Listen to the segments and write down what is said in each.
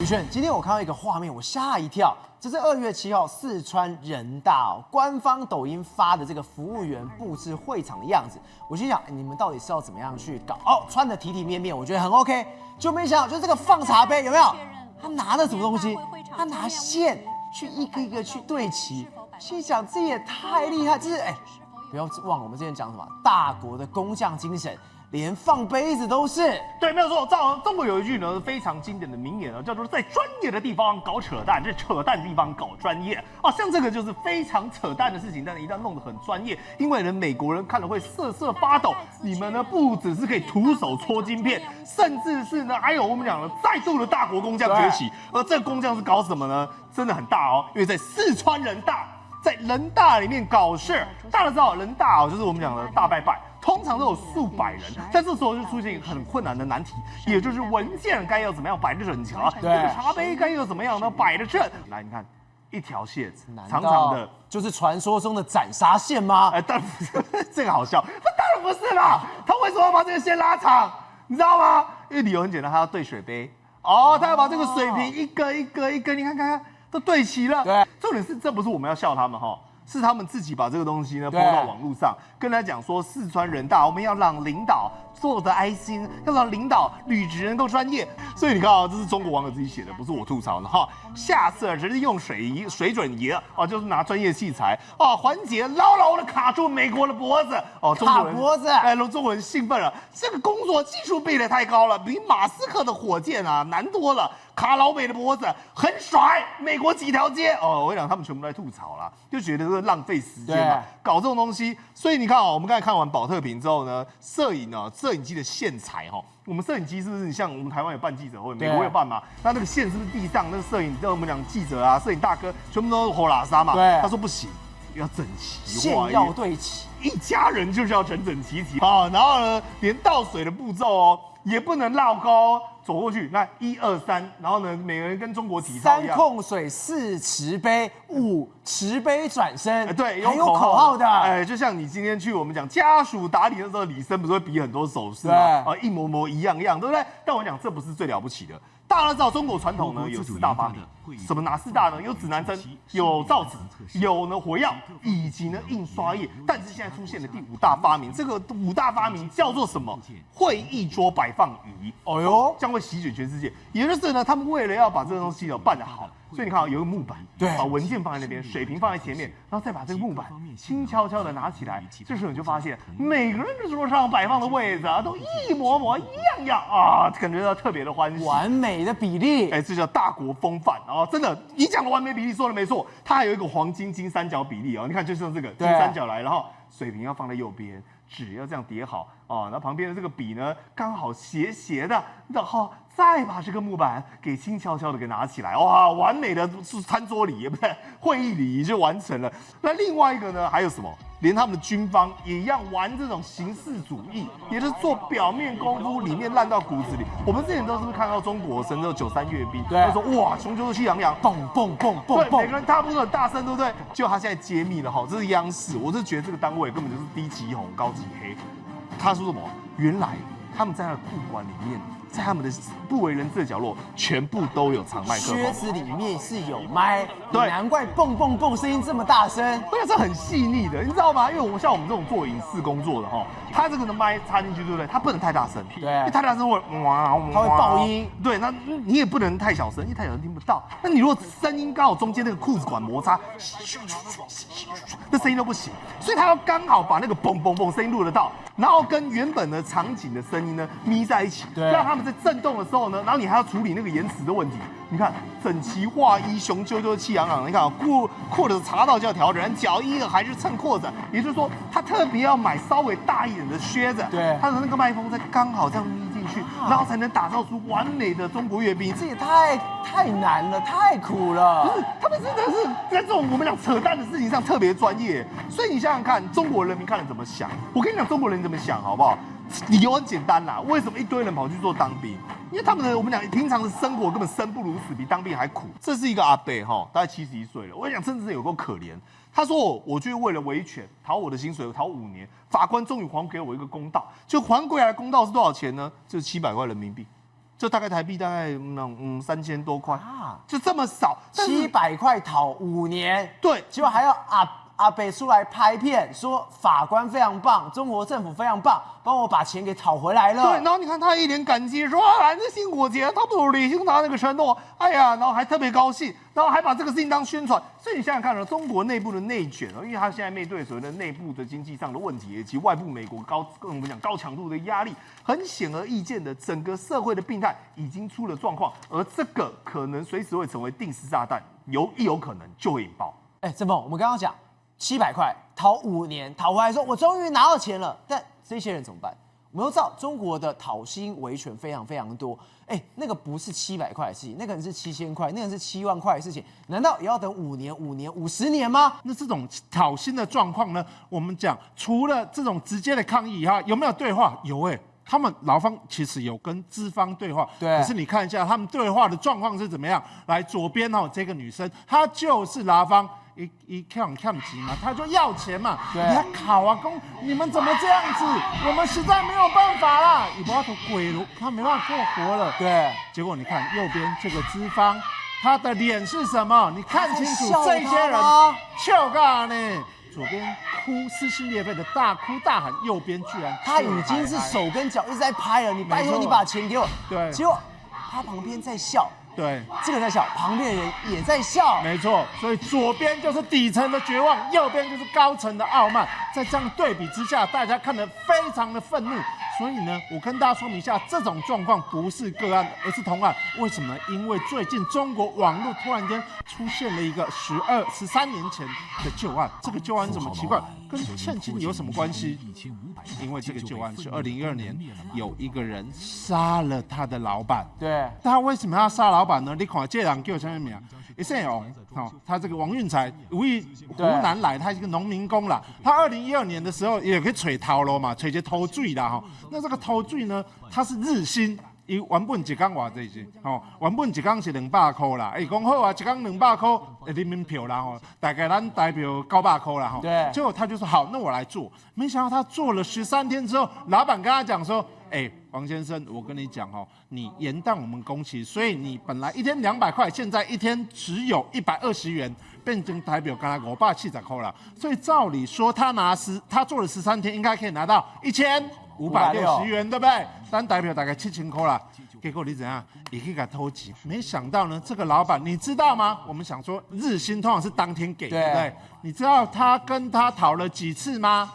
轩，今天我看到一个画面，我吓一跳。这是2月7号四川人大官方抖音发的这个服务员布置会场的样子。我心想，你们到底是要怎么样去搞？穿得体体面面，我觉得很 OK。就没想到，就这个放茶杯有没有？他拿的什么东西？他拿线去一个一个去对齐。心想，这也太厉害！这是不要忘了我们之前讲什么大国的工匠精神。连放杯子都是对，没有错。中国有一句呢非常经典的名言叫做在专业的地方搞扯淡，在扯淡的地方搞专业啊。像这个就是非常扯淡的事情，但是一旦弄得很专业，因为呢美国人看了会瑟瑟发抖。你们呢不只是可以徒手戳晶片，甚至是呢还有我们讲的再度的大国工匠崛起。而这个工匠是搞什么呢？真的很大哦，因为在四川人大，在人大里面搞事。大家知道人大就是我们讲的大拜拜。通常都有数百人，但这时候就出现一个很困难的难题，也就是文件该要怎么样摆得整齐，这个茶杯该要怎么样呢摆得正。来，你看一条线，长长的，就是传说中的斩杀线吗？当然不是，这个好笑，他当然不是啦。他为什么要把这个线拉长？你知道吗？因为理由很简单，他要对水杯。他要把这个水瓶一个，你看都对齐了。对，重点是这不是我们要笑他们哈。是他们自己把这个东西呢抛到网络上，跟他讲说四川人大，我们要让领导做得安心，要让领导履职能够专业。所以你看这是中国网友自己写的，不是我吐槽的哈。下次只是用水准仪就是拿专业器材环节牢牢的卡住美国的脖子中国人卡脖子，中国人兴奋了，这个工作技术比得太高了，比马斯克的火箭难多了。卡老美的脖子很甩，美国几条街我跟你讲，他们全部都在吐槽啦，就觉得这浪费时间嘛，搞这种东西。所以你看我们刚才看完保特瓶之后呢，摄影机的线材我们摄影机是不是像我们台湾有办记者会，美国有办嘛？那个线是不是地上那个摄影，我们讲记者摄影大哥全部都是火拉沙嘛？对，他说不行，要整齐化，线要对齐，一家人就是要整整齐齐然后呢，连倒水的步骤也不能绕高。走过去，那1、2、3，然后呢，每个人跟中国体操一样， 3控水，4持杯，5持杯转身，对，还有口号的，就像你今天去我们讲家属打理的时候，李生不是会比很多手势吗？一模模一样，对不对？但我讲这不是最了不起的，大家知道中国传统呢有4大发明，什么哪4大呢？有指南针，有造纸，有呢火药，以及呢印刷业。但是现在出现了第5大发明，这个5大发明叫做什么？会议桌摆放仪。将会席卷全世界。也就是呢，他们为了要把这个东西办得好，所以你看有一个木板，对，把文件放在那边，水瓶放在前面，然后再把这个木板轻悄悄的拿起来。这时候你就发现，每个人的桌上摆放的位置都一模模一样感觉到特别的欢喜，完美的比例。这叫大国风范真的，你讲的完美比例说的没错，它还有一个黄金金三角比例你看就是用这个金三角来，然后水瓶要放在右边。纸要这样叠好那旁边的这个笔呢，刚好斜斜的，然后再把这个木板给轻悄悄的给拿起来，哇，完美的餐桌礼仪，不是会议礼仪就完成了。那另外一个呢，还有什么？连他们的军方也一样玩这种形式主义，也就是做表面功夫，里面烂到骨子里。我们之前都是不是看到中国神这93阅兵，他说哇，雄赳赳气扬扬，蹦蹦蹦蹦对，每个人踏步都很大声，对不对？结果他现在揭秘了这是央视，我是觉得这个单位根本就是低级红高级黑。他说什么？原来他们在他的库管里面，在他们的不为人知的角落，全部都有藏麦克风，靴子里面是有麦，对，难怪蹦蹦蹦声音这么大声。我想这很细腻的，你知道吗？因为像我们这种做影视工作的它这个的麦插进去，对不对？它不能太大声，对，因为太大声会它会爆音。对，那你也不能太小声，因为太小声听不到。那你如果声音刚好中间那个裤子管摩擦，那声音都不行，所以它要刚好把那个嘣嘣嘣声音录得到，然后跟原本的场景的声音呢咪在一起，让他们在震动的时候呢，然后你还要处理那个延迟的问题。你看整齐划一，雄赳赳气昂昂。你看裤子查到就要调整，脚衣还是衬裤子，也就是说他特别要买稍微大一点的靴子，对，他的那个麦克风才刚好这样咪进去，然后才能打造出完美的中国阅兵。这也太难了，太苦了。不是，他们真的是在这种我们讲扯淡的事情上特别专业。所以你想想看，中国人民看了怎么想？我跟你讲，中国人怎么想好不好？理由很简单啦，为什么一堆人跑去做当兵？因为他们的我们讲平常的生活根本生不如死，比当兵还苦。这是一个阿伯大概71岁了，我跟你讲，真的是有够可怜。他说我就是为了维权，讨我的薪水，讨5年，法官终于还给我一个公道。就还归来的公道是多少钱呢？就是700块人民币。就大概台币大概3000多块啊，就这么少，700块讨5年，对，结果还要阿北出来拍片说法官非常棒，中国政府非常棒，帮我把钱给讨回来了。对，然后你看他一脸感激，说啊，这辛苦节，他们有履行他那个承诺，哎呀，然后还特别高兴，然后还把这个事情当宣传。所以你想想看呢，中国内部的内卷因为他现在面对所谓的内部的经济上的问题，以及外部美国我们讲高强度的压力，很显而易见的，整个社会的病态已经出了状况，而这个可能随时会成为定时炸弹，一有可能就会引爆。郑凤，我们刚刚讲700块讨5年，讨回来说我终于拿到钱了，但这些人怎么办？我们都知道中国的讨薪维权非常非常多，那个不是700块的事情，那个人是7000块，那个人是7万块的事情，难道也要等5年、5年、50年吗？那这种讨薪的状况呢？我们讲除了这种直接的抗议哈，有没有对话？有他们劳方其实有跟资方对话，对。可是你看一下他们对话的状况是怎么样？来，左边这个女生，她就是劳方。一看急嘛，他就要钱嘛，对，你还考啊公，你们怎么这样子？我们实在没有办法啦，你不要说鬼了，他没办法过活了。对，结果你看右边这个资方，他的脸是什么？你看清楚，这些人笑尬呢，左边哭撕心裂肺的大哭大喊，右边居然他已经是手跟脚一直在拍了，你拜托你把钱给我，对，结果他旁边在笑。对，这个在笑，旁边的人也在笑，没错。所以左边就是底层的绝望，右边就是高层的傲慢。在这样对比之下，大家看得非常的愤怒。所以呢，我跟大家说明一下，这种状况不是个案，而是同案。为什么呢？因为最近中国网络突然间出现了一个13年前的旧案。这个旧案怎么奇怪？跟欠薪有什么关系？因为这个旧案是2012年有一个人杀了他的老板。对，他为什么要杀老板呢？你看这人叫什么名？一姓王，他这个王运才，湖南来，他是一个农民工啦。他2012年的时候也可以吹头路嘛，吹一个偷水啦那这个偷水呢，他是日薪。伊原本一工偌济钱，原本一工是200块啦，伊讲好啊，一工200块人民票啦大概咱代表900块啦对，结果他就说好，那我来做。没想到他做了13天之后，老板跟他讲说，王先生，我跟你讲你延宕我们工期，所以你本来一天200块，现在一天只有120元，变成代表刚才570块了。所以照理说，他做了13天，应该可以拿到1560元，对不对？但代表大概7000块啦。结果你怎样？也可以给他偷钱。没想到呢，这个老板你知道吗？我们想说日薪通常是当天给，对不对？你知道他跟他讨了几次吗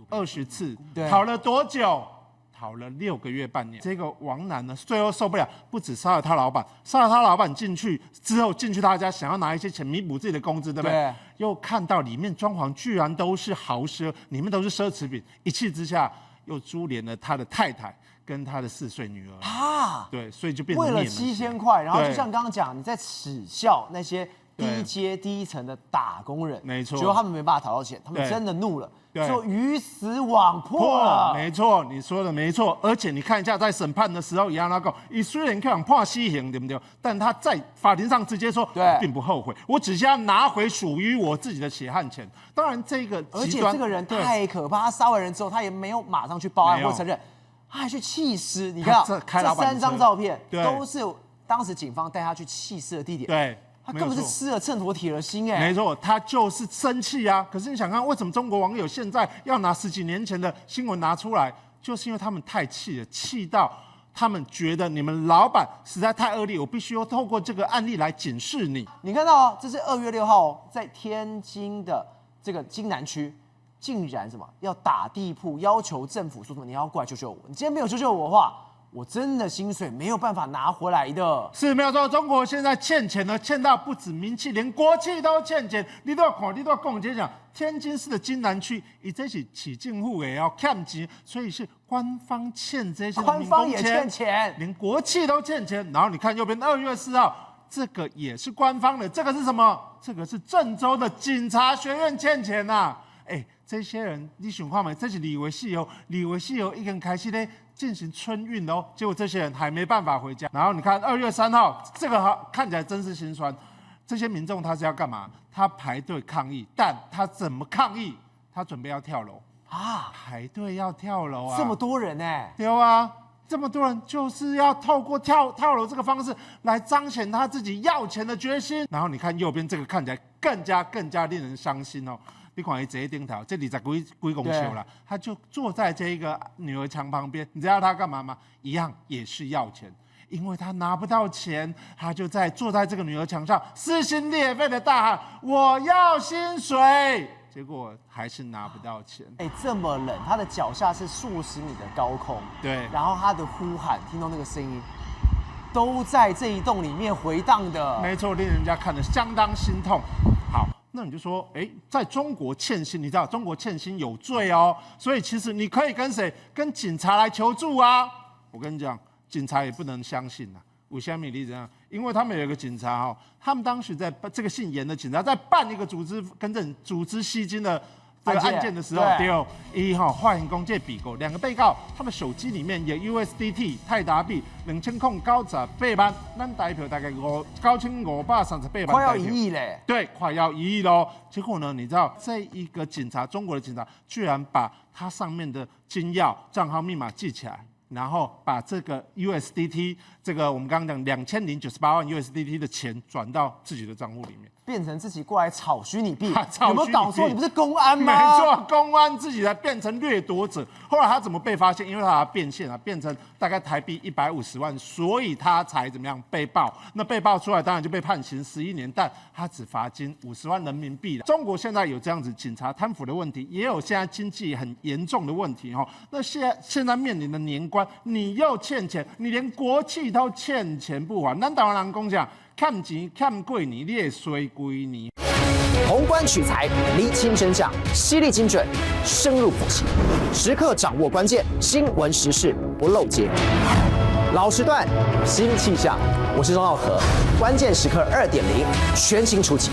？20次。讨了多久？讨了6个月半年。这个王楠呢，最后受不了，不止杀了他老板，杀了他老板进去之后，进去他家想要拿一些钱弥补自己的工资，对不对？又看到里面装潢居然都是豪奢，里面都是奢侈品，一气之下又株连了他的太太跟他的4岁女儿啊。对，所以就变成为了7000块，然后就像刚刚讲，你在耻笑那些低阶第一层的打工人，没错，结果他们没办法讨到钱，他们真的怒了。就鱼死网破了，没错，你说的没错。而且你看一下，在审判的时候，杨老讲，你虽然看判死刑，对不对？但他在法庭上直接说，并不后悔，我只是要拿回属于我自己的血汗钱。当然，这个而且这个人太可怕，他杀完人之后，他也没有马上去报案或承认，他还去弃尸。你看，这3张照片都是当时警方带他去弃尸的地点。对。他根本是吃了秤砣铁了心没错，他就是生气啊。可是你想看，为什么中国网友现在要拿10几年前的新闻拿出来？就是因为他们太气了，气到他们觉得你们老板实在太恶劣，我必须要透过这个案例来警示你。你看到这是2月6号在天津的这个津南区，竟然要打地铺，要求政府说什么你要过来救救我，你今天没有救救我的话，我真的薪水没有办法拿回来的。是没有错，中国现在欠钱呢，欠到不止民企，连国企都欠钱。你都要看，你都要共接讲，天津市的津南区，这是市政府也要欠钱，所以是官方欠这些官方也欠钱，连国企都欠钱。然后你看右边2月4号，这个也是官方的，这个是什么？这个是郑州的警察学院欠钱呐。这些人你想看嘛？这是李维系哦，李维系哦，已经开始咧进行春运哦，结果这些人还没办法回家。然后你看2月3号，这个看起来真是心酸。这些民众他是要干嘛？他排队抗议，但他怎么抗议？他准备要跳楼啊！排队要跳楼啊！这么多人呢？对啊，这么多人就是要透过跳楼这个方式来彰显他自己要钱的决心。然后你看右边这个看起来更加令人伤心哦。你看他这一顶头，这里在几公尺了，他就坐在这个女儿墙旁边。你知道他干嘛吗？一样也是要钱，因为他拿不到钱，他就坐在这个女儿墙上，撕心裂肺的大喊：“我要薪水！”结果还是拿不到钱。这么冷，他的脚下是数十米的高空，对，然后他的呼喊，听到那个声音，都在这一栋里面回荡的。没错，令人家看得相当心痛。好。那你就说，在中国欠薪，你知道中国欠薪有罪哦，所以其实你可以跟谁？跟警察来求助啊。我跟你讲，警察也不能相信啊。为什么你怎样？因为他们有一个警察哦，他们当时在这个姓严的警察在办一个组织吸金的这个案件的时候，发现讲这被告2个被告，他们手机里面有 USDT 泰达币2098万，咱台票大概9538万，快要1亿嘞。对，快要1亿喽。结果呢，你知道这一个警察，中国的警察居然把他上面的金钥账号密码记起来。然后把这个 USDT， 这个我们刚刚讲2098万 USDT 的钱转到自己的账户里面，变成自己过来炒虚拟币，有没有搞错？你不是公安吗？没错，公安自己来变成掠夺者。后来他怎么被发现？因为他变现变成大概台币150万，所以他才怎么样被爆？那被爆出来，当然就被判刑11年，但他只罚金50万人民币。中国现在有这样子警察贪腐的问题，也有现在经济很严重的问题哈。那现在面临的年关。你又欠钱，你连国企都欠钱不还。咱台湾人讲讲，欠钱欠过年，你也衰归年。宏观取材，厘清真相，犀利精准，深入剖析，时刻掌握关键新闻时事，不漏接。老时段，新气象，我是钟浩和，关键时刻2.0，全新出击。